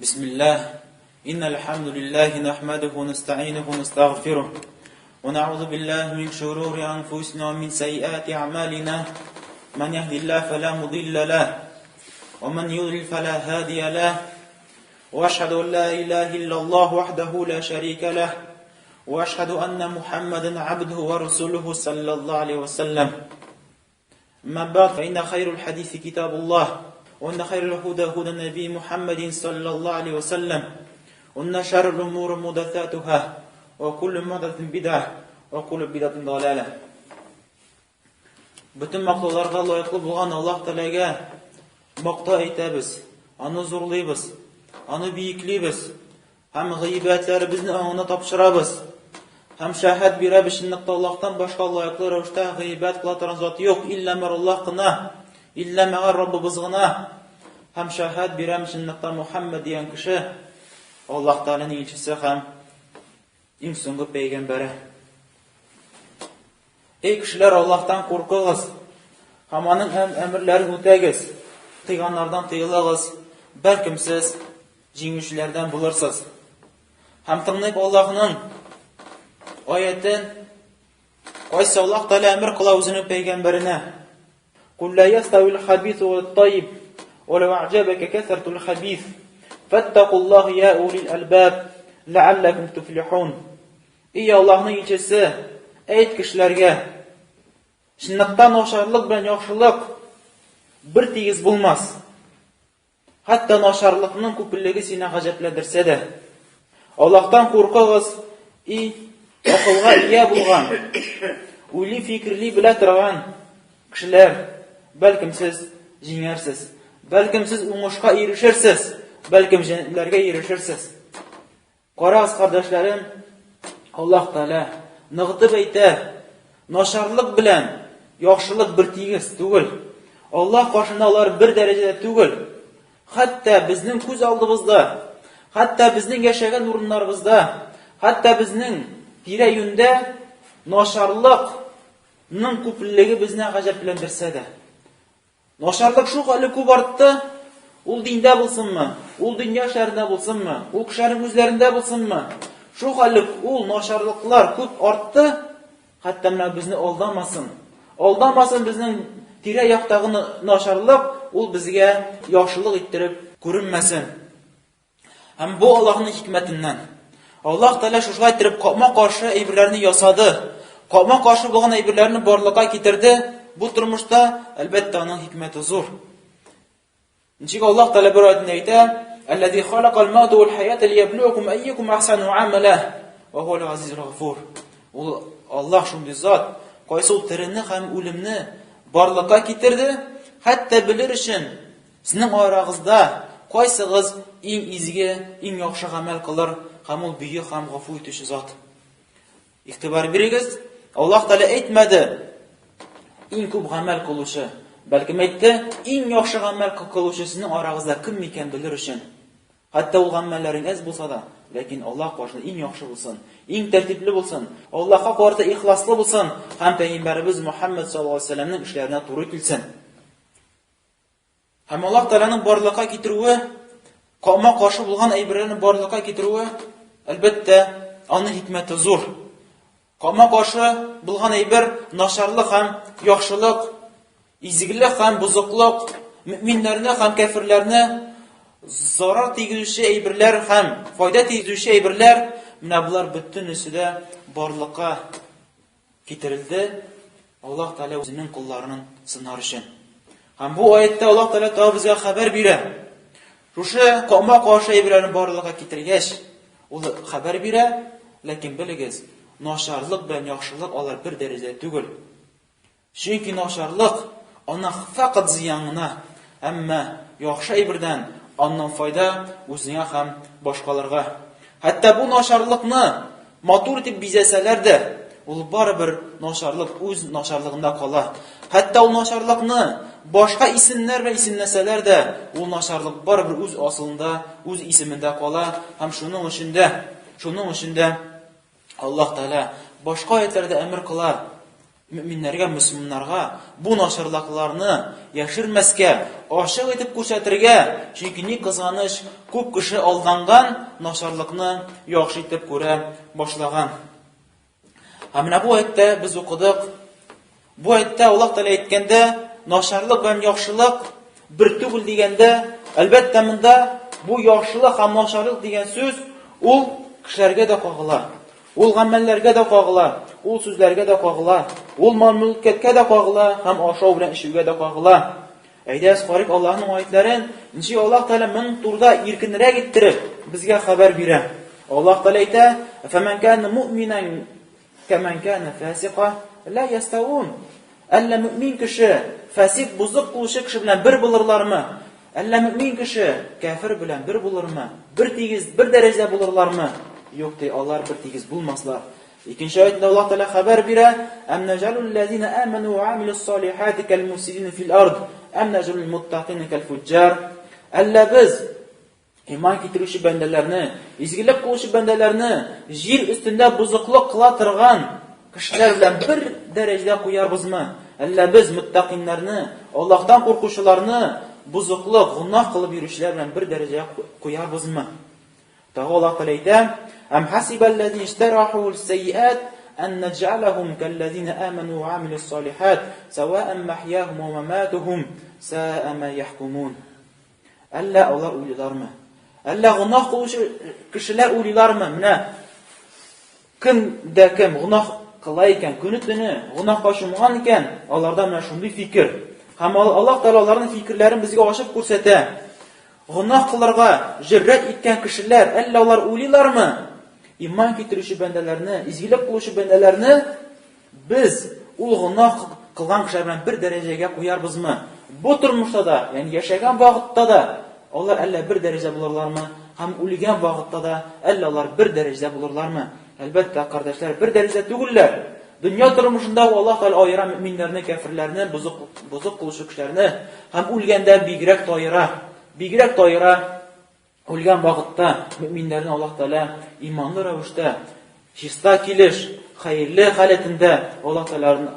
بسم الله إن الحمد لله نحمده ونستعينه ونستغفره ونعوذ بالله من شرور أنفسنا ومن سيئات أعمالنا من يهد الله فلا مضل له ومن يضلل فلا هادي له وأشهد أن لا إله إلا الله وحده لا شريك له وأشهد أن محمدا عبده ورسوله صلى الله عليه وسلم أما بعد فإن خير الحديث كتاب الله وأن خير الهدى هدى النبي محمد صلى الله عليه وسلم وأن شر الأمور محدثاتها وكل محدثة بدعة وكل بدعة ضلالة. Bütün maqtovlarga loyiqli bo'lgan Alloh taolaga maqto aytamiz, uni zo'rlaymiz, uni buyuklaymiz, ham g'iybatlarimizni o'ngina topshiramiz. Ham shahad beramiz, shunday Allohdan boshqa loyiqli ravishda g'iybat qiladigan zot yo'q, illa Allohgina, illa Robbimizgina. Ham shahad beramiz, shunday Muhammad degan kishi Alloh taolaning elchisi ham eng so'nggi payg'ambari. Ey kishilar, Allohdan qo'rqingiz, hammaning amrlarini o'tagiz, qilganlardan tiyilasiz, balkim siz jinguvchilardan bo'lursiz. Ham tinglab Allohning oyatin qaysi Alloh taolo amr qila o'zining payg'ambarina: "Qul la yastawil khabithu wat-tayyib wa law a'jabaka kathratu al-khabith fattaqulloha ya ulil albab la'allakum tuflihun." Ey Allohning elchisi, ayt kishilarga, shundan nosharlik bilan yaxshilik bir tegiz bo'lmas. Hatto nosharlikning ko'pligi seni g'ajablantirsa-da. Allohdan qo'rqingiz, ey aqlga ega bo'lgan, o'yli fikrli bila turgan kishilar, balkim siz jingarsiz, balkim siz o'ngishga erishirsiz, balkim jannatlarga erishirsiz. Qara'z qardoshlarim, Alloh taolo nig'tib ayta, nosharlik bilan yaxshilik bir tegiz tugul. Alloh qoshida ular bir darajada tugul. Hatto bizning ko'z oldimizda, hatto bizning yashagan o'rinlarimizda, hatto bizning tira-yunda nosharlikning ko'pligi bizni g'ajablantirsa-da. Nosharlik shu qali ko'p ortdi, ul dinda bo'lsinmi, ul dunyo sharida bo'lsinmi, u kishining o'zlarida bo'lsinmi, shu qali ul nosharliklar ko'p ortdi, hatto mana bizni oldanmasin. Oldanmasin bizning tira yoqdagi nosharlik ul bizga yaxshilik ettirib ko'rinmasin. Ham bu Allohning hikmatidan. Alloh taolo shunga aytib, qo'ma qarshi ibrlarni yasadi. Qo'ma qarshi bo'lgan ibrlarni borliqqa keltirdi. Bu turmushda albatta uning hikmati zo'r. Chunki Alloh taolo bir oyatda aytadi: "Allazi xalaqal mauta wal hayata liyabluwakum ayyukum ahsanu amala va huval azizul g'afur." Alloh shunday zot, qaysi tirini ham o'limni borliqqa keltirdi, hatto bilir uchun sizning orangizda qaysigiz eng izgi, eng yaxshi amal qilar, ham ul buyuk ham g'afur etuvchi zot. E'tibor beringiz, Alloh taolo aytmadi eng ko'p amal qiluvchi, balki aytdi eng yaxshi amal qiluvchi sizning orangizda kim ekan bilir uchun. Hatto u amallaring az bo'lsa-da, lekin Alloh qo'shida eng yaxshi bo'lsin, eng tartibli bo'lsin, Allohga qarshi ixlosli bo'lsin, ham payg'ambarimiz Muhammad sallallohu alayhi vasallamning ishlariga to'g'ri kelsin. Ham Alloh taolaning borliqqa keltiruvi, qo'ma qarshi bo'lgan ayblarni borliqqa keltiruvi albatta uning hikmati zo'r. Qo'ma qarshi bo'lgan aybar nosharlik ham, yaxshilik, izgilik ham, buzuqlik, mu'minlarni ham kafirlarni zarar tegizuvchi aybrlar ham, foyda tegizuvchi aybrlar, mana bular butun usida borliqqa keltirildi. Alloh taolo o'zining qullarini sinar uchun. Ham bu oyatda Alloh taolo bizga xabar beradi. O'sha qo'ma qarshi aybrlarni borliqqa keltirgach, u xabar beradi, lekin biligiz, nosharlik bilan yaxshilik ular bir darajada tugul. Chunki nosharlik ona faqat ziyonina, ammo yaxshi aybrdan ondan foyda o'ziga ham boshqalarga. Hatto bu nosharlikni motor deb bizasalarda, u baribir nosharlik o'z nosharligida qoladi. Hatto u nosharlikni boshqa ismlar bilan ismlasalarda, u nosharlik baribir o'z aslida, o'z ismida qoladi. Ham shuning uchun Alloh taolo boshqa oyatlarda amr qilar. Müminләргә, мөселманнарга бу начарлыкларны яшермәскә, ачык итеп күрсәтергә, чөнки ни кызганыч, күп кеше алданган начарлыкны яхшы итеп күрә башлаган. Менә бу аятта без укыдык. Бу аятта Аллаһ Тәгалә әйткәндә, начарлык белән яхшылык бер түгел дигәндә, әлбәттә монда бу яхшылык һәм начарлык дигән сүз ул кешеләргә дә кагыла. Ул гамәлләргә дә кагыла, ул сүзләргә дә кагыла, ул мал-мөлкәткә дә кагыла һәм ашау белән эчүгә дә кагыла. Әйдәгез карыйк Аллаһның аятларын, ничек Аллаһ Тәгалә моның турында иркенрәк иттереп безгә хәбәр бирә. Аллаһ Тәгалә әйтә: "Фәмән кана муъминан каман кана фасиқа ла ястаун." Әллә мөмин кеше фасик бузык кылучы кеше белән бер булырлармы? Әллә мөмин кеше кафир белән бер булырмы? Бер тигез, бер дәрәҗәдә булырлармы? Юк ди, алар бер тигез булмаслар. Икенче аятта Аллаһ Тәгалә хәбәр бирә: "Ам наҗалул лазина аману ва амилус салихати кал муфсидин фил ард, ам наҗалул муттақин кал фуджар." Әллә без иман китерүче бәндәләрне, изгелек кылучы бәндәләрне җир өстендә бузыклык кыла торган кешеләр белән бер дәрәҗәдә куярбызмы? Әллә без муттақиннарны, Аллаһтан куркучыларны бузыклык, гунах кылып йөрүчеләр белән бер дәрәҗәдә куярбызмы? Тагы Аллаһ Тәгалә әйтә: "Ам хасибаллазина иштараху as-sayyi'at an naj'alahum kalladhina amanu wa 'amilus salihat sawa'an mahyahum wa mamatuhum sa'a ma yahkumun." Әллә алар уйлыйлармы? Әллә гунах кылучы кешеләр уйлыйлармы? Менә кем гунах кыла икән, көне-төне гунахка чумган икән, аларда менә шундый фикер. Һәм Аллаһ Тәгалә аларның фикерләрен безгә ачып күрсәтә. Гунах кылырга җөррәт иткән кешеләр, әллә алар уйлыйлармы? Иман китерүче бәндәләрне, изгелек кылучы бәндәләрне без ул гунах кылган кешеләр белән бер дәрәҗәгә куярбызмы? Бу тормышта да, ягъни яшәгән вакытта да алар әллә бер дәрәҗә булырлармы? Һәм үлгән вакытта да әллә алар бер дәрәҗәдә булырлармы? Әлбәттә, кардәшләр, бер дәрәҗәдә түгелләр. Дөнья тормышында Аллаһ Тәгалә аера мөминнәрне, кафирләрне, бузык кылучы кешеләрне һәм үлгәндә бигрәк таера. Бигрәк таера. Үлгән вакытта мөминнәрне Аллаһ Тәгалә иманлы рәвештә, чиста килеш, хәерле халәтендә Аллаһ Тәгалә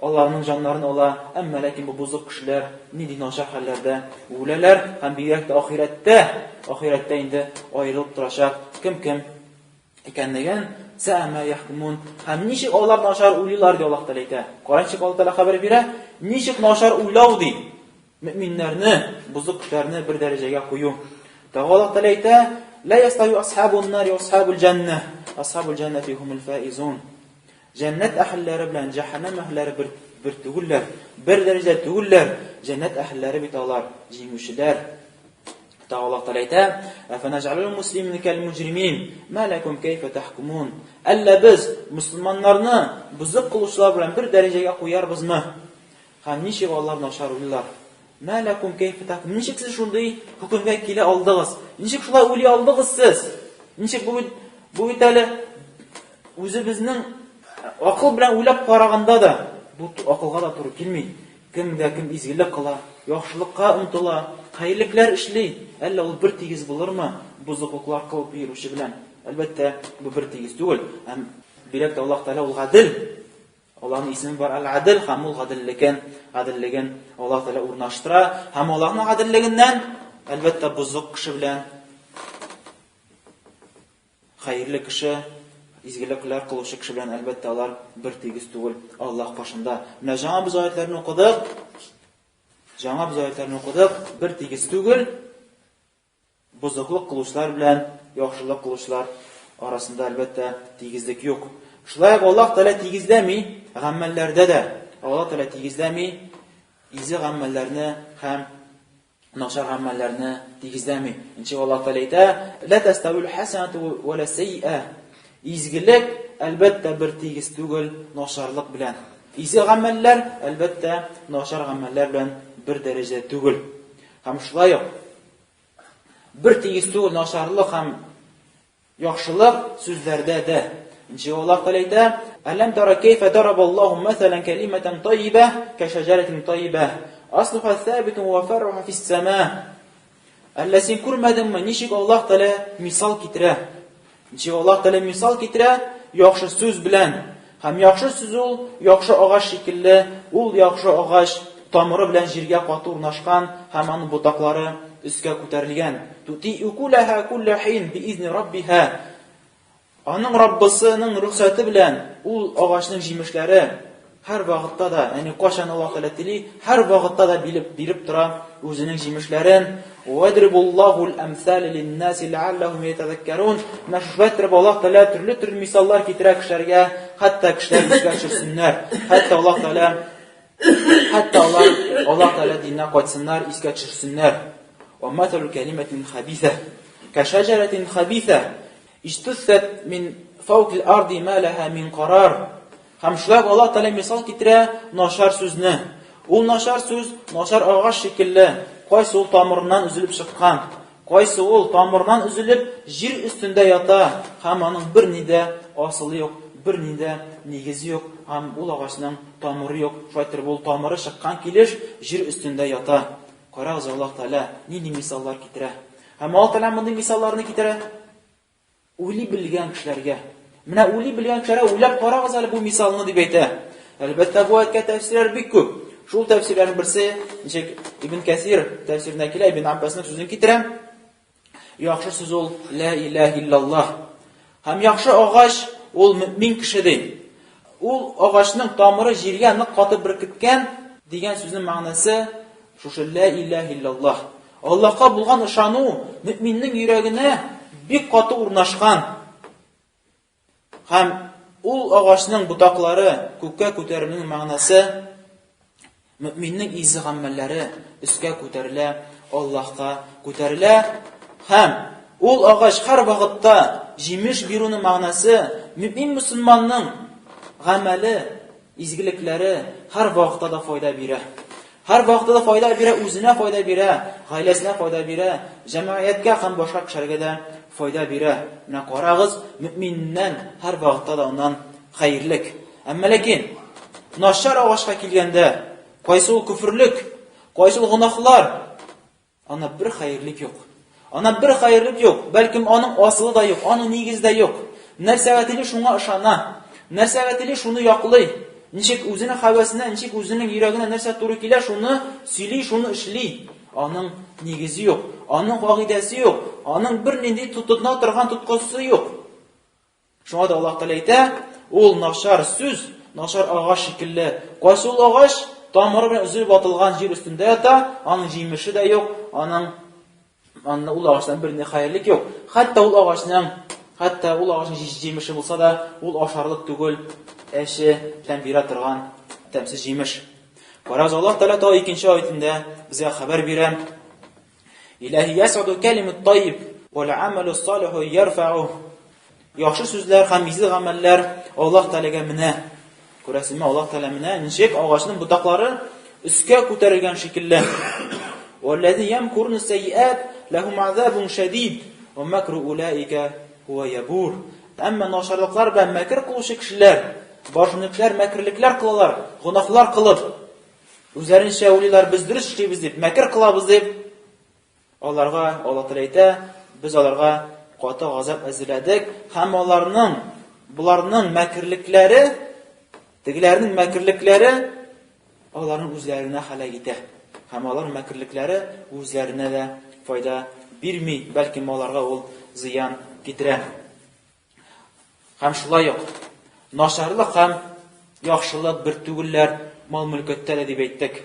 аларның җаннарын ала. Әмма ләкин бу бузык кешеләр нинди начар хәлләрдә үләләр һәм бигрәк тә ахирәттә инде аерылып торачак кем икәнлеген сәма яхкумун. Һәм ничек алар начар уйлыйлар ди Аллаһ Тәгалә әйтә. Каранчык Аллаһ Тәгалә хәбәр бирә, ничек начар уйлау ди мөминнәрне, бузык кешеләрне бер дәрәҗәгә кую. Тагы Аллаһ Тәгалә әйтә: "Ла ястави асхабун нар ва асхабул җаннah, асхабул җаннати хумул фаизун." Җәннәт әһелләре белән җәһәннәм әһелләре бер түгелләр, бер дәрәҗәдә түгелләр. Җәннәт әһелләре бит алар җиңүчеләр. Тагы Аллаһ Тәгалә әйтә: "Афанаж'алул муслимина кал муҗримин, ма лакум кайфа тахкумун." Әллә без мусламаннарны бузык кылучылар белән бер дәрәҗәгә куярбызмы? Һәм ничек алар начар уйлар? Ма лакум кайфа тахкумун. Ничек сез шундый хөкемгә килә алдыгыз? Ничек шулай уйлый алдыгыз сез? Ничек бу бит әле үзебезнең акыл белән уйлап караганда да бу акылга да туры килми. Кем изгелек кыла, яхшылыкка омтыла, хәйрлекләр эшли, әллә ул бер тигез булырмы бузыклыклар кылып йөрүче белән? Әлбәттә, бу бер тигез түгел. Һәм бирәк тә Аллаһ Тәгалә ул гадил. Аллаһның исеме бар Ал-Адил, һәм ул гадиллеген Аллаһ Тәгалә урнаштыра. Һәм Аллаһның гадиллегеннән әлбәттә бузык кеше белән хәйрле кеше, изгелекләр кылучы кеше белән әлбәттә алар бер тигез түгел Аллаһ кашында. Менә жаңа без аятларны укыдык. Бер тигез түгел бузыклык кылучылар белән яхшылык кылучылар арасында әлбәттә тигезлек юк. Шулай Аллаһ Тәгалә тигезләми гамәлләрдә дә. Аллаһ Тәгалә тигезләми изе гамәлләрне һәм начар гамәлләрне тигезләми. Иншалла Аллаһ Тәгалә әйтә: "Ла тастауил хасанату ва ла саййа." Изгелек әлбәттә бер тигез түгел начарлык белән. Изе гамәлләр әлбәттә начар гамәлләр белән бер дәрәҗәдә түгел. Һәм шулай ук бер тигез түгел начарлык һәм яхшылык сүзләрдә дә. Иншалла Аллаһ Тәгалә әйтә: "Алам тара кайфа дарабаллаһу мәсәлән калиматан таййиба ка шаҗаратин таййиба, аслуха сабитун ва фарруха фис-сама." Әллә син күрмәдеңме, ничек Аллаһ Тәгалә мисал китерә? Ничек Аллаһ Тәгалә мисал китерә яхшы сүз белән Һәм яхшы сүз ул яхшы агач шикелле, ул яхшы агач тамыры белән җиргә каты урнашкан һәм аның ботаклары өскә күтәрелгән. Тути укулаха куллу хин биизни раббиха. Аның Раббысының рөхсәте белән ул агачның җимешләре һәр вакытта да, ягъни кашан Аллаһ Тәгалә тели, һәр вакытта да биреп тора үзенең җимешләрен. Вадрибуллахул амсал лин-наси лааллахум ятазаккарун. Мәшбәттер Аллаһ Тәгалә төрле мисаллар китерә кешеләргә, хәтта кешеләр искә төшерсеннәр. Хәтта Аллаһ Тәгалә диненә кайтсыннар, искә төшерсеннәр. Ва маталу калиматин хабиса кашаҗаратин хабиса иштуссат мин фауқил арди ма лаха мин қарар. Һәм шулай Аллаһ Тәгалә мисал китерә начар сүзне. Ул начар сүз, начар агач шикелле, кайсы ул тамырыннан үзелеп чыккан, кайсы ул тамырыннан үзелеп җир өстендә ята, һәм аның бер нидә асылы юк, бер нидә нигезе юк, һәм ул агачның тамыры юк. Шайтыр бул тамыры чыккан килеш җир өстендә ята. Карагыз, Аллаһ Тәгалә нинди мисаллар китерә. Һәм Аллаһ Тәгалә мондый мисалларны китерә уйлый белгән кешеләргә. Менә уйлый белгән кешеләр уйлап карагыз әле бу мисалны дип әйтә. Әлбәттә бу аятка тәфсирләр бик күп. Шул тәфсирләрнең берсе, ничек Ибн Кәсир тәфсирендә килә, Ибн Аббасның сүзен китерә. Яхшы сүз ул ла илаһа иллаллаһ. Һәм яхшы агач ул мөмин кеше ди. Ул агачның тамыры җиргә нык катып беркеткән дигән сүзнең мәгънәсе шушы ла илаһа иллаллаһ. Аллаһка булган ышану мөминнең йөрәгенә бик каты урнашкан. Һәм ул агачның ботаклары күккә күтәрелүнең мәгънәсе мөминнең изге гамәлләре өскә күтәрелә, Аллаһка күтәрелә. Һәм ул агач һәр вакытта җимеш бирүнең мәгънәсе мөмин мусламанның гамәле, изгелекләре һәр вакытта да файда бирә. Һәр вакытта да файда бирә, үзенә файда бирә, гаиләсенә файда бирә, җәмгыятькә һәм башка кешеләргә дә файда бирә. Менә карагыз, мөминнән һәр вакытта да оннан хәерлек. Әмма ләкин начар агачка килгәндә, кайсы ул күфрлек, кайсы ул гынахлар, ана бер хәерлек юк. Ана бер хәерлек юк, бәлкем аның асылы да юк, аның нигезе дә юк. Нәрсәгә тели шуңа ышана, нәрсәгә тели шуны яклый. Ничек үзенең хәвәсенә, ничек үзенең йөрәгенә нәрсә туры килә, шуны сөйли, шуны эшли. Аның нигезе юк, аның гакыйдәсе юк, аның бер нинди тотына торган тоткысы юк. Шуңа да Аллаһ Тәгалә әйтә, ул начар сүз, начар агач шикелле. Кайсы ул агач тамыры белән үзелеп атылган җир өстендә ята, аның җимеше дә юк, аның ул агачтан бер ни хәерлек юк. Хәтта ул агачның җимеше булса да, ул ашарлык түгел, әше белән бирә торган тәмсез җимеш. Карагыз, Аллаһ Тәгалә та икенче аятында безгә хәбәр бирә. Илаһи яс'уду калимат тайиб вал амалу салиху ярфa'u. Яхшы сүзләр һәм изге гамәлләр Аллаһ Тәгаләгә менә. Күрәсезме, Аллаһ Тәгалә менә ничек агачның ботаклары өскә күтәрелгән шикелле. Валлази ямкурун сайyiat лахум азабун шадид ва макру улаика хува ябур. Әмма начарлыклар белән мәкр кылучы кешеләр, башыныклар мәкерлекләр кылалар, гынахлар кылып, үзләренчә уйлыйлар, без дөрес эшлибез дип, мәкер кылабыз дип, аларга Аллаһ Тәгалә әйтә, без аларга каты газап әзерләдек, һәм буларның мәкерлекләре, тегеләрнең мәкерлекләре аларның үзләренә хәлак итә. Һәм алар мәкерлекләре үзләренә дә файда бирми, бәлки аларга ул зыян китерә. Һәм шулай ук начарлык һәм яхшылык бер түгелләр мал-мөлкәттә дә дип әйттек.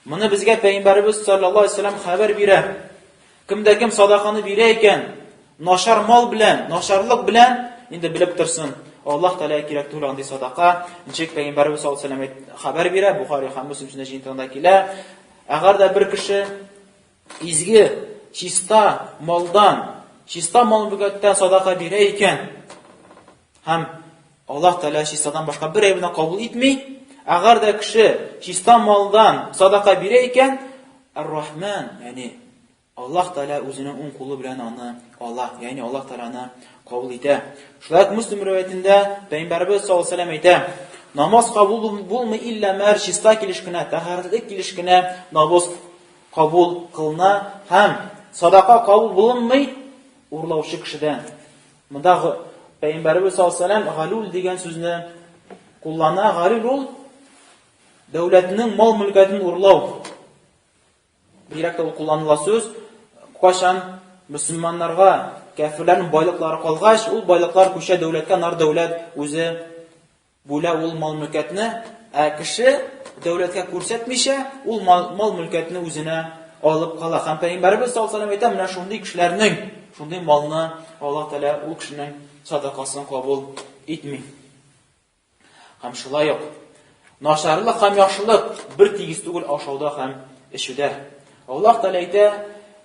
Моны безгә Пәйгамбәрбез саллаллаһу алейһи ва саллям хәбәр бирә. Кемдә кем садаканы бирә икән, начар мал белән, начарлык белән, инде белеп торсын, Аллаһ Тәгалә кирәк түгел андый садака. Ничек Пәйгамбәрбез саллаллаһу алейһи ва саллям хәбәр бирә, Бухари һәм Муслим җинтында килә. Әгәр дә бер кеше изге, чиста мал-мөлкәттән садака бирә икән, һәм Аллаһ Тәгалә чистадан башка бер әйбне кабул итми, әгәр дә кеше чиста малдан садака бирә икән, Ар-Рахман, ягъни Аллаһ Тәгалә үзенең уң кулы белән аны ала, ягъни Аллаһ Тәгалә аны кабул итә. Шулай Муслим риваятендә Пәйгамбәрбез саллаллаһу алейһи ва саллям әйтә: намаз кабул булмый илля мәр чиста килешкенә, тәһарәтлек килешкенә намаз кабул кылына, һәм садака кабул булмый урлаучы кешедән. Монда Пәйгамбәрбез саллаллаһу алейһи ва саллям галул дигән сүзне куллана. Гарил ул дәүләтнең мал-мөлкәтен урлау. Бирәк тә ул кулланыла сүз. Кашан мөселманнарга кафирләрнең байлыклары калгач, ул байлыклар күчә дәүләткә, нар дәүләт үзе бүлә ул мал-мөлкәтне, кеше дәүләткә күрсәтмичә, ул мал-мөлкәтне үзенә алып кала. Һәм Пәйгамбәрбез саллаллаһу алейһи ва сәлләм әйтә, менә шундый кешеләрнең, шундый малны Аллаһ Тәгалә ул кешенең садакасын кабул итми. Һәм шулай ук начарлык һәм яхшылык бер тигез түгел ашауда һәм эчүдә. Аллаһ Тәгалә әйтә: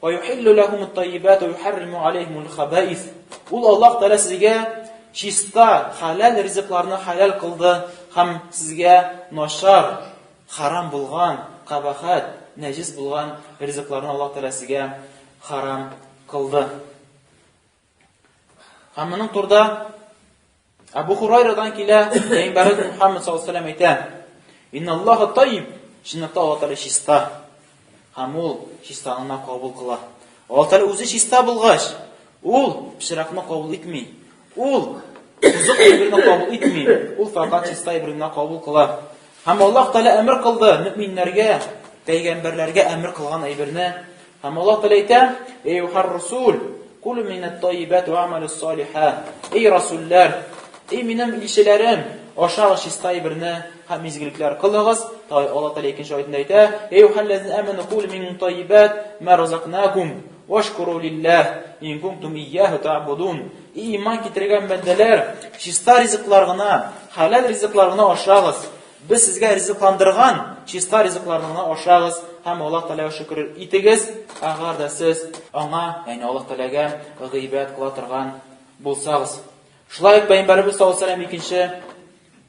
"Ва юхиллу лахум ат-таййибат ва юхарриму алейхим ал-хабаис." Ул Аллаһ Тәгалә сезгә чиста, халал ризыкларны халал кылды һәм сезгә начар, харам булган, кабахат, нәҗис булган ризыкларны Аллаһ Тәгалә сезгә харам кылды. Һәм моның турында Абу Хурайрадан килә, Пәйгамбәрбез Мөхәммәд саллаллаһу алейһи ва сәлләм әйтә: "Инналлаһа таййиб", чынлыкта Аллаһ Тәгалә чиста. Һәм ул чисталыгына кабул кыла. Аллаһ Тәгалә үзе чиста булгач, ул пычракны кабул итми. Ул бузык әйберне кабул итми. Ул фақат чиста әйберне кабул кыла. Һәм Аллаһ Тәгалә әмер кылды мөэминнәргә, пәйгамбәрләргә әмер кылган әйберне. Һәм Аллаһ Тәгалә әйтә: "Эйюхар расул, кулу минат-таййибат ва амалус-салиха". Эй расуллар, эй минем илчеләрем, ашагыз чиста әйберне һәм изгелекләр кылыгыз. Аллаһ Тәгалә икенче аятында әйтә: "Эйюхаллазина аману кулу мин-таййибат ма разакнакум вашкуру лиллах ин кунтум ияһу таъбудун". Иман китергән бәндәләр, чиста ризыклар гына, халал ризыклар гына ашагыз. Без сезгә ризыкландырган чиста ризыкларны гына ашагыз һәм Аллаһ Тәгаләгә шөкр итегез, агар да сез аңа, ягъни Аллаһ Тәгаләгә гыйбат кыла торган булсагыз. Шулай ук Пәйгамбәрбез саллаллаһу алейһи ва сәлләм икенче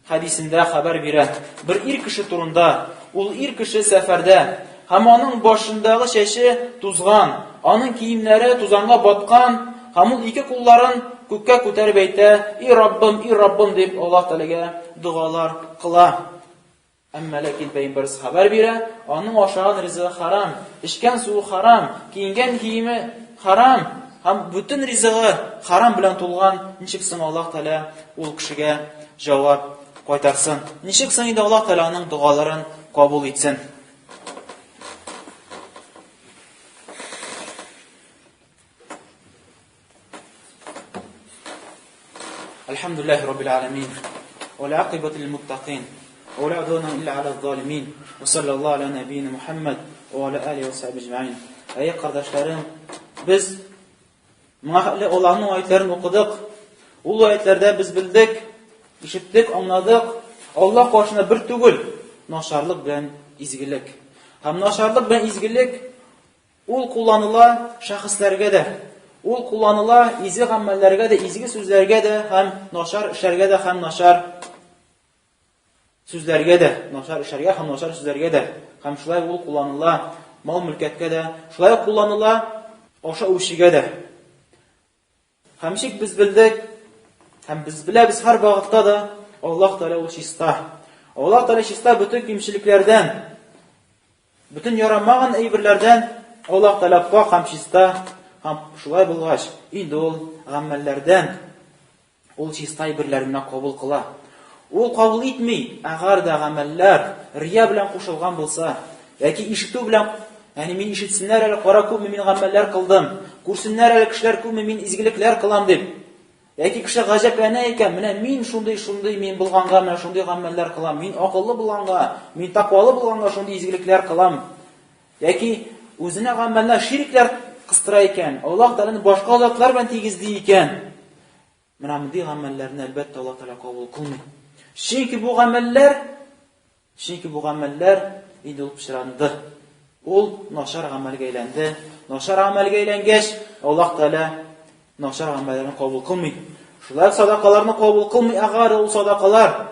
хадисендә хәбәр бирә. Бер ир кеше турында, ул ир кеше сәфәрдә, һәм аның башындагы чәче тузган, аның киемнәре тузанга баткан, һәм ул ике кулларын күккә күтәреп әйтә: "И Раббым", дип Аллаһ Тәгаләгә дугалар кыла. Әмма ләкин Пәйгамбәрбез хәбәр бирә, аның ашаган ризыгы харам, эчкән суы харам, киенгән киеме харам, һәм бүтән ризыгы харам белән тулган. Ничек соң Аллаһ Тәгалә ул кешегә җавап кайтарсын? Ничек соң инде Аллаһ Тәгалә аның дугаларын кабул итсен? Алхамдулиллахи раббил аламин. Ва ла-акибату лил-муттақин. Ва ла удвана илля ала-з-залимин. Ва саллаллаху аля набийина Мухаммад ва аля алихи ва сахбихи аҗмаин. Әй кардәшләрем, без Аллаһның аятларын укыдык. Ул аятларда без белдек, ишеттек, аңладык. Аллаһ каршында бер түгел, начарлык белән изгелек. Һәм начарлык белән изгелек ул кулланыла шәхесләргә дә, ул кулланыла изге гамәлләргә дә, изге сүзләргә дә, һәм начар эшләргә дә, һәм начар сүзләргә дә, начар эшләргә һәм начар сүзләргә дә. Һәм шулай ул кулланыла мал-мөлкәткә дә, шулай кулланыла ашау-эчүгә дә. Һәм ничек без белдек, һәм без беләбез һәр вакытта да Аллаһ Тәгалә ул чиста. Аллаһ Тәгалә чиста бүтән кимчелекләрдән, бүтән ярамаган әйберләрдән Аллаһ Тәгалә пак һәм чиста. Һәм шулай булгач, инде ул гамәлләрдән ул чиста әйберләрне кабул кыла. Ул кабул итми, агар да гамәлләр рия белән кушылган булса, яки ишетү белән, ягъни мин ишетсеннәр әле, кара күпме мин гамәлләр кылдым, күрсеннәр әле кешеләр күпме мин изгелекләр кылам дип. Яки кеше гаҗәпләнә икән, менә мин шундый мин булганга, менә шундый гамәлләр кылам, мин акыллы булганга, мин тақвалы булганга шундый изгелекләр кылам. Яки үзенә гамәлләр ширикләр кыстыра икән, Аллаһ Тәгаләне башка затлар белән тигезли икән. Менә мондый гамәлләрне әлбәттә Аллаһ Тәгалә кабул кылмый. Чөнки бу гамәлләр инде ул пычранды. Ул начар гамәлгә әйләнде. Начар гамәлгә әйләнгәч, Аллаһ Тәгалә начар гамәлләрне кабул кылмый. Шулай садакаларны кабул кылмый, агар ул садакалар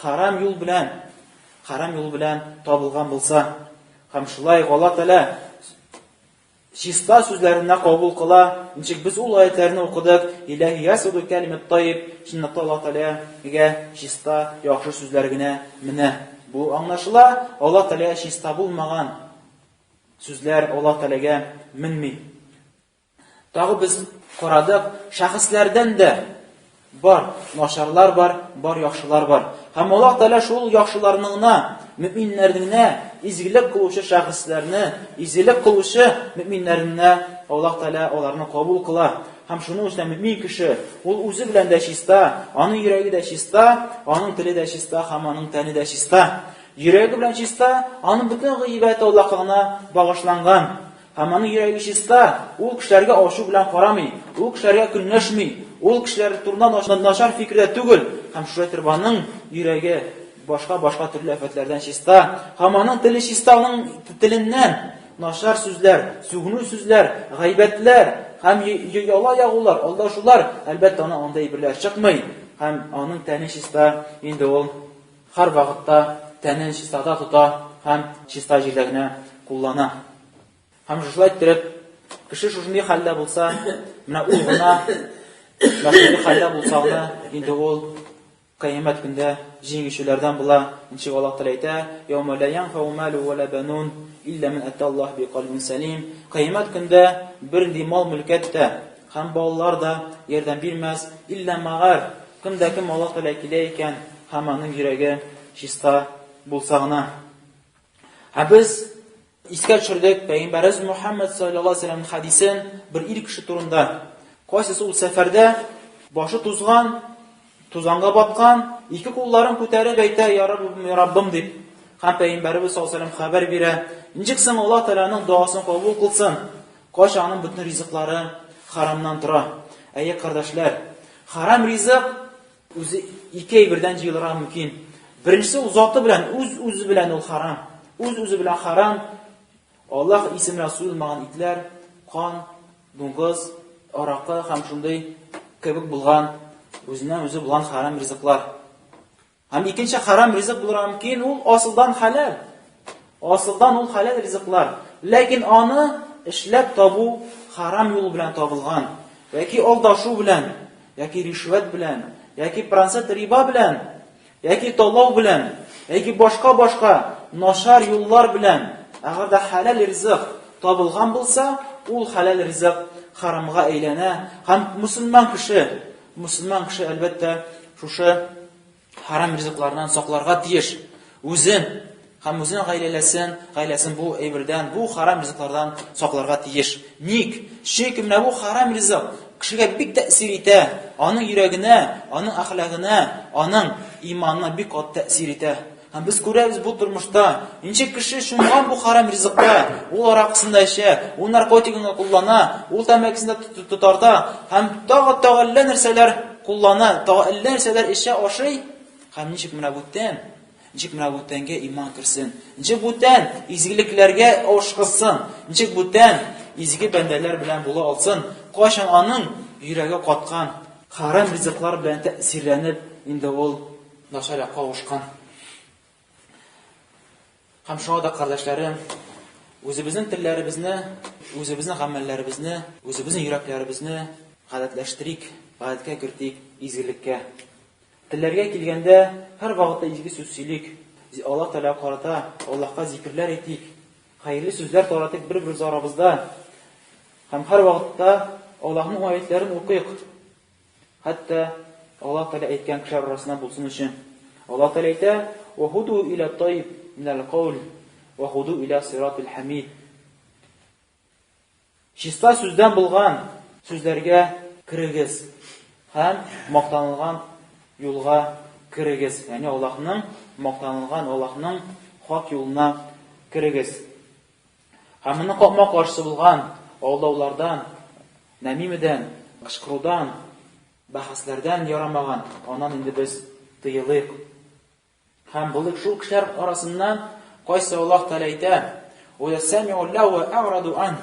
харам юл белән табылган булса. Һәм шулай Аллаһ Тәгалә чиста сүзләренә кабул кыла. Ничек без ул аятларны укыдык? Илаһи ясуду калимат тайиб. Шуннан Аллаһ Тәгаләгә чиста, яхшы сүзләр генә менә. Бу аңлашыла, Аллаһ Тәгаләгә чиста булмаган сүзләр Аллаһ Тәгаләгә менми. Тагы без карадык, шәхесләрдән дә Бар, начарлар бар яхшылар бар. Һәм Аллаһ Тәгалә шул яхшыларның мөэминнәрнең изгелек кылучы шәхесләрне, изгелек кылучы мөэминнәрнең Аллаһ Тәгалә аларны кабул кыла. Һәм шуның өчен мөэмин кеше ул үзе белән дә чиста, аның йөрәге дә чиста, аның теле дә чиста, һәм аның тәне дә чиста. Йөрәге белән чиста, аның бөтен гыйбадәте Аллаһка багышланган. Һәм аның йөрәге чиста, ул кешеләргә ашу белән карамый, ул кешеләргә көнләшми, ул кешеләр турында начар фикердә түгел. Һәм шулай итеп аның йөрәге башка төрле афәтләрдән чиста. Һәм аның теле чиста, аның теленнән начар сүзләр, сүгенү сүзләр, гайбәтләр һәм яла ягулар, алдашулар, әлбәттә аны андай берләр чыкмый. Һәм аның тәне чиста, инде ул һәр вакытта тәнен чистада тота һәм чиста җирдә генә куллана. Һәм шулай итеп, кеше шушындый хәлдә булса, менә ул гына шушындый хәлдә булса гына, инде ул кыямәт көндә җиңүчеләрдән була. Иншалла Аллаһ Тәгалә әйтә: "Яума ла янфау малу ва ла банун илля ман ата Аллаһ би калбин салим." Кыямәт көндә бернинди мал-мөлкәт тә һәм балалар да ярдәм бирмәс, илля магар, кемдә кем Аллаһ Тәгалә килә икән, һәм аның йөрәге чиста булса гына. Һәм біз искә төшердек Пәйгамбәрбез Мөхәммәд саллаллаһу алейһи ва сәлләмнең хадисен бер ир кеше турында. Кайсысы ул сәфәрдә башы тузган, тузанга баткан, ике кулларын күтәреп әйтә: "Я Раббым" дип. Һәм Пәйгамбәрбез саллаллаһу алейһи ва сәлләм хәбәр бирә: "Ничек соң Аллаһ Тәгаләнең дуасын кабул кылсын? Кайча аның бөтен ризыклары харамнан тора." Әйе, кардәшләр, харам ризык үзе ике әйбердән җыелырга мөмкин. Беренчесе ул заты белән, үз белән ул харам. Үз белән харам. Аллаһ исеменә суылмаган итләр, кан, дуңгыз, аракы һәм шундый кебек булган, үзеннән үзе булган харам ризыклар. Һәм икенче харам ризык булырга мөмкин, ул асылдан халал. Асылдан ул халал ризыклар. Ләкин аны эшләп табу харам юл белән табылган. Яки алдашу белән, яки ришвәт белән, яки процент риба белән, яки талау белән, яки башка нашар юллар белән, әгәр дә халал ризык табылган булса, ул халал ризык харамга әйләнә. Һәм мусульман кеше әлбәттә шушы харам ризыклардан сакларга тиеш. Үзен һәм үзенең гаиләсен бу әйбердән, бу харам ризыклардан сакларга тиеш. Ник? Чөнки менә бу харам ризык кешегә бик тәэсир итә. Аның йөрәгенә, аның әхлагына, аның иманына бик кат тәэсир итә. Һәм без күрәбез бу тормышта, ничек кеше шуңган бу харам ризыкка, ул аракысында эчә, ул наркотигын куллана, ул тәмәкесендә тотарда, һәм тагы әллә нәрсәләр куллана, тагы әллә нәрсәләр эчә ашый. Һәм ничек менә бүтәнгә иман керсен, ничек бүтән изгелекләргә ашкынсын, ничек бүтән изге бәндәләр белән була алсын, кайчан аның йөрәге каткан, харам ризыклар белән тәэсирләнеп, инде ул начар кавышкан. Һәм шуңа да, кардәшләрем, үзебезнең телләребезне, үзебезнең гамәлләребезне, үзебезнең йөрәкләребезне гадәтләштерик, гадәткә кертик изгелеккә. Телләргә килгәндә, һәр вакытта изге сүз сөйлик, Аллаһ Тәгалә карата, Аллаһка зикрләр әйтик, хәерле сүзләр таратып бер-беребез арабызда. Һәм һәр вакытта Аллаһның аятларын укыйк. Хәтта Аллаһ Тәгалә әйткән кешеләр арасында булсын өчен. Аллаһ Тәгалә әйтә: "Вахуду иля тайб минал qawl ва худу иля сираtil хамид." Чиста сүздән булган сүзләргә кирегез һәм мактанылган юлга кирегез. Ягъни Аллаһның мактанылган, Аллаһның хак юлына кирегез. Һәм моны капма каршы булган алдаулардан, намимедән, кышкырудан, бәхәсләрдән ярамаган, аннан инде без тыелыйк. Һәм булык шул кешеләр арасыннан кайсы Аллаһ Тәгалә әйтә: "Ва ясми'у лау ва а'раду ан."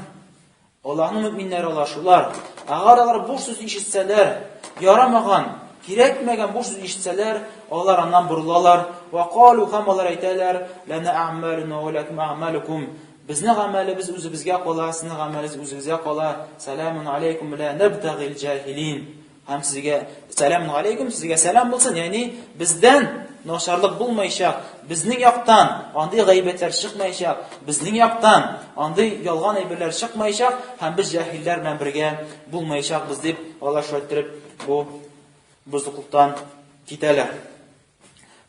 Аллаһның мөэминнәре алар. Агар алар буш сүз ишетсәләр, ярамаган, кирәкмәгән буш сүз ишетсәләр, алар аннан бурылалар. Ва қалу, һәм алар әйтәләр: "Лана а'малуна ва лакум а'малукум." Безнең гамәлебез үзебезгә кала, сезнең гамәлегез үзегезгә кала. Саламун алейкум ла набтагил җахилин. Һәм сезгә саламун алейкум, сезгә салам булсын. Ягъни бездән начарлык булмаячак, безнең яктан андый гайбәтләр чыкмаячак, безнең яктан андый ялган әйберләр чыкмаячак, һәм без җахилләр белән бергә булмаячакбыз дип Аллаһ шулай итеп бу buzluqlıqdan китәләр.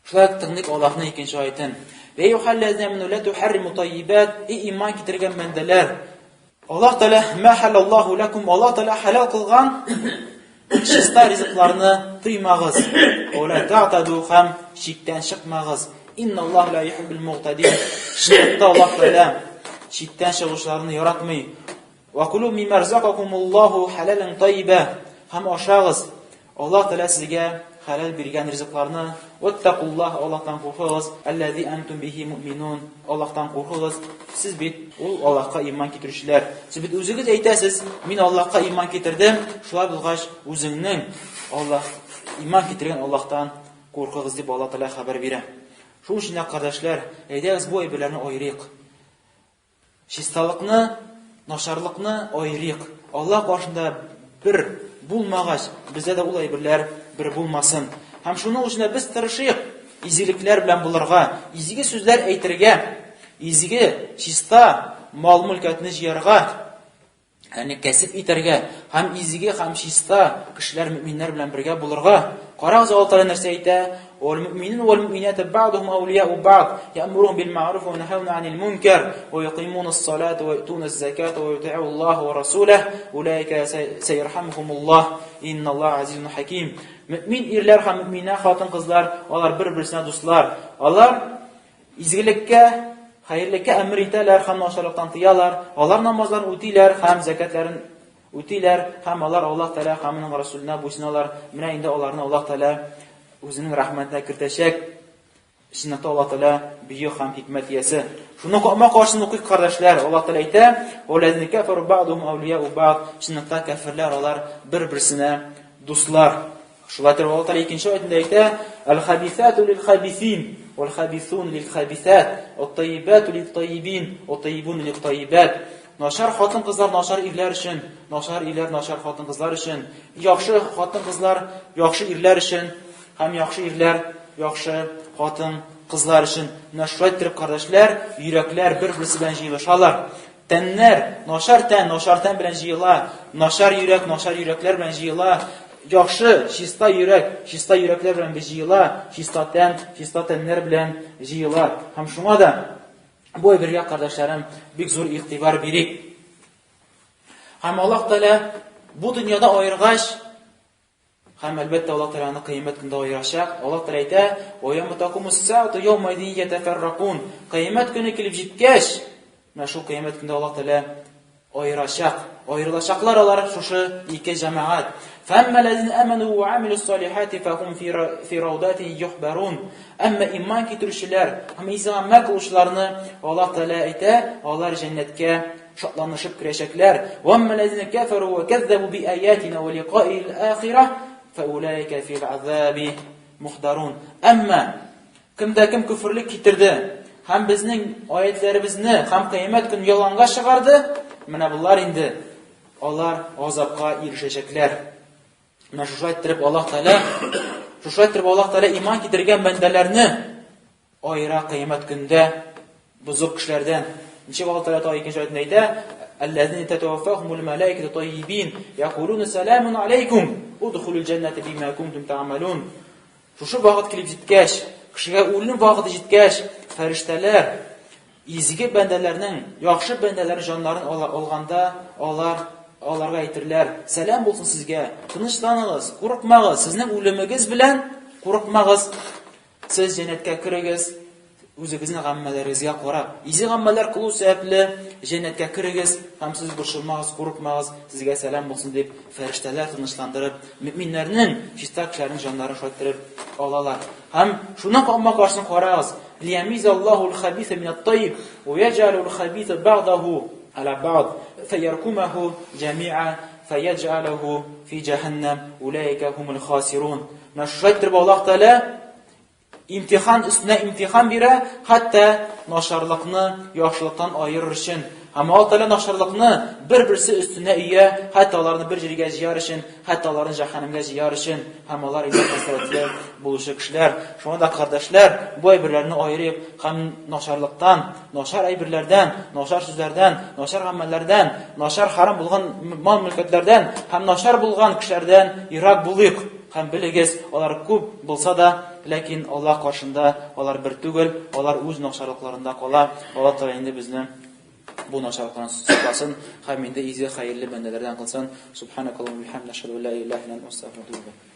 Шулай тыңлыйк Аллаһның икенче аятын. Вә юхаллазина мину ла тухарриму таййибат, иман китергән бәндәләр. Аллаһ Тәала ма халаллаху лакум, Аллаһ Тәала халал кылган чиста ризыкларны тыймагыз. Ва ла та'таду хам, шиктән чыкмагыз. Инналлаһу ла юхиббул мугтадин. Шиктә Аллаһ Тәала шиктән чыгышларны яратмый. Ва кулу мимма разакакумуллаху халалан таййиба. Хам ашагыз. Аллаһ Тәала сезгә халал биргән ризыкларны. Ваттакуллаһ, Аллаһтан куркыгыз. Аллази антум бихи муъминун. Аллаһтан куркыгыз. Сез бит ул Аллаһка иман китерүчеләр. Сез бит үзегез әйтәсез, мин Аллаһка иман китердем. Шулай булгач, үзеңнең Аллаһ иман китергән Аллаһтан куркыгыз дип Аллаһ Тәала хәбәр бирә. Шул өчен кардәшләр, әйдәгез бу әйберләрне айрыйк. Чисталыкны, начарлыкны айрыйк. Аллаһ каршында бер булмагач, бездә дә ул әйберләр бер булмасын. Һәм шуның өчен без тырышыйк, изгелекләр белән булырга, изге сүзләр әйтергә, изге, чиста мал-мөлкәтне җыярга, ягъни кәсеп итәргә, һәм изге һәм чиста кешеләр, мөэминнәр белән бергә булырга. Карагыз, Аллаһ Тәала нәрсә әйтә? وَالْمُؤْمِنُونَ وَالْمُؤْمِنَاتُ بَعْضُهُمْ أَوْلِيَاءُ بَعْضٍ يَأْمُرُونَ بِالْمَعْرُوفِ وَيَنْهَوْنَ عَنِ الْمُنكَرِ وَيُقِيمُونَ الصَّلَاةَ وَيُؤْتُونَ الزَّكَاةَ وَيُطِيعُونَ اللَّهَ وَرَسُولَهُ أُولَئِكَ سَيَرْحَمُهُمُ اللَّهُ إِنَّ اللَّهَ عَزِيزٌ حَكِيمٌ. Mümin ирләр һәм мөэминә хатын-кызлар, алар бер-берсенә дуслар. Алар изгелеккә, хәйрлеккә әмер итәләр һәм начарлыктан тыялар. Алар намазларын үтиләр һәм закатларын үтиләр һәм алар Аллаһ Тәала һәм аның Расулына буйсыналар. Менә инде аларны Аллаһ Тәала үзенең рәхмәтенә кертәчәк. Чынныкта Аллаһ Тәала бөек һәм хикмәт иясе. Шуны каршын укыйк, кардәшләр. Аллаһ Тәала әйтә: "Валазина кафару ба'духум аулияу ба'д". Чынныкта кафирләр алар бер-берсенә дуслар. Шулай итеп Аллаһ Тәала икенче аятында әйтә: "Ал-хабисату лил-хабисин, вал-хабисун лил-хабисат, ват-таййибату лит-таййибин, ват-таййибун лит-таййибат". Нашар хатын-кызлар нашар ирләр өчен, нашар ирләр нашар хатын-кызлар өчен, яхшы хатын-кызлар яхшы ирләр өчен, һәм яхшы ирләр яхшы хатын-кызлар өчен. Менә шулай итеп, кардәшләр, йөрәкләр бер-берсе белән җыелышалар. Тәннәр, нашар тән белән җыела, нашар йөрәкләр белән җыела. Яхшы, чиста йөрәкләр белән җыела, чиста тәннәр белән җыела. Һәм шуңа да бу әйбергә, кардәшләрем, бик зур игътибар бирик. Һәм Аллаһ Тәала бу дөньяда аергач, һәм әлбәттә Аллаһ Тәаланы кыямәт көндә аерачак. Аллаһ Тәала әйтә: "Ва яума тaqумус саату яума идин ятафарракун". Кыямәт көне килеп җиткәч, менә шул кыямәт көндә Аллаһ Тәала аерачак. Аерылачаклар алар шушы ике җәмәгать. فَأَمَّا الَّذِينَ آمَنُوا وَعَمِلُوا الصَّالِحَاتِ فَهُمْ فِي رَوْضَاتٍ يُحْبَرُونَ. Әмма иман китерүчеләр һәм изгәмәл кылучыларны Аллаһ Тәала әйтә, алар җәннәткә шатланышып керәчәкләр. وَأَمَّا الَّذِينَ كَفَرُوا وَكَذَّبُوا بِآيَاتِنَا وَلِقَاءِ الْآخِرَةِ فَأُولَئِكَ فِي الْعَذَابِ مُحْضَرُونَ. Әмма кемдә кем күфрлек китерде һәм безнең аятларыбызны һәм кыямәт көн яланга чыгарды, менә булар инде алар азапка ирешәчәкләр. Менә шулай итеп Аллаһ Тәала иман китергән бәндәләрне аера кыямәт көндә бузык кешеләрдән. Ничек Аллаһ Тәала икенче аятында әйтә: "Аллазина татаваффахумул малаикату таййибин, якулуна саламун алейкум, удхулул җанната бима кунтум та'малун". Шушы вакыт килеп җиткәч, кешегә үлем вакыты җиткәч, фәрештәләр изге бәндәләрнең, яхшы бәндәләр җаннарын алганда, аларга әйтерләр: "Сәлам булсын сезгә, тынычланыгыз, курыкмагыз, сезнең үлемегез белән курыкмагыз. Сез җәннәткә кирегез, үзегезнең гамәлләрегезгә карап. Изе гамәлләр кылу сәбәпле җәннәткә кирегез, һәм сез борчылмагыз, курыкмагыз, сезгә сәлам булсын" дип фәрештәләр тынычландырып, мөэминнәрнең, чиста кешеләрнең җаннарын шайтырып алалар. Һәм шуның каршын карагыз: "Лиямизаллаху ал-хабиса минат-таййиб, ва яджалу ал-хабиса бa'dahu ala ba'd, fayarkumahu jami'a, fayaj'aluhu fi jahannam, ulaika humul khasirun". Нашрайтыр Аллаһ Тәала имтихан өстенә имтихан бирә, хәтта нашарлыкны яхшылыктан аерыр өчен. Һәм Аллаһ Тәала нашарлыкны бер-берсе өстенә ия, хәтта аларны бер җиргә җыяр өчен, хәтта аларны җәһәннәмгә җыяр өчен, һәм алар инде хәсрәтле булучы кешеләр. Шуңа да, кардәшләр, бу әйберләрне аерып, һәм нашарлыктан, нашар әйберләрдән, нашар сүзләрдән, нашар гамәлләрдән, нашар харам булган мал-мөлкәтләрдән һәм нашар булган кешеләрдән ирак булыйк. һәм белегез, алар күп булса да, ләкин Аллаһ каршында алар бер түгел, алар үз начарлыкларында кала. Аллаһ Тәгалә инде безне бу начарлыктан сакласын һәм инде изге хәерле бәндәләрдән кылсын. Субханакаллаһу ва бихамдика, ашһаду ан ла илаһа илля анта, астагфирука ва атубу илейк.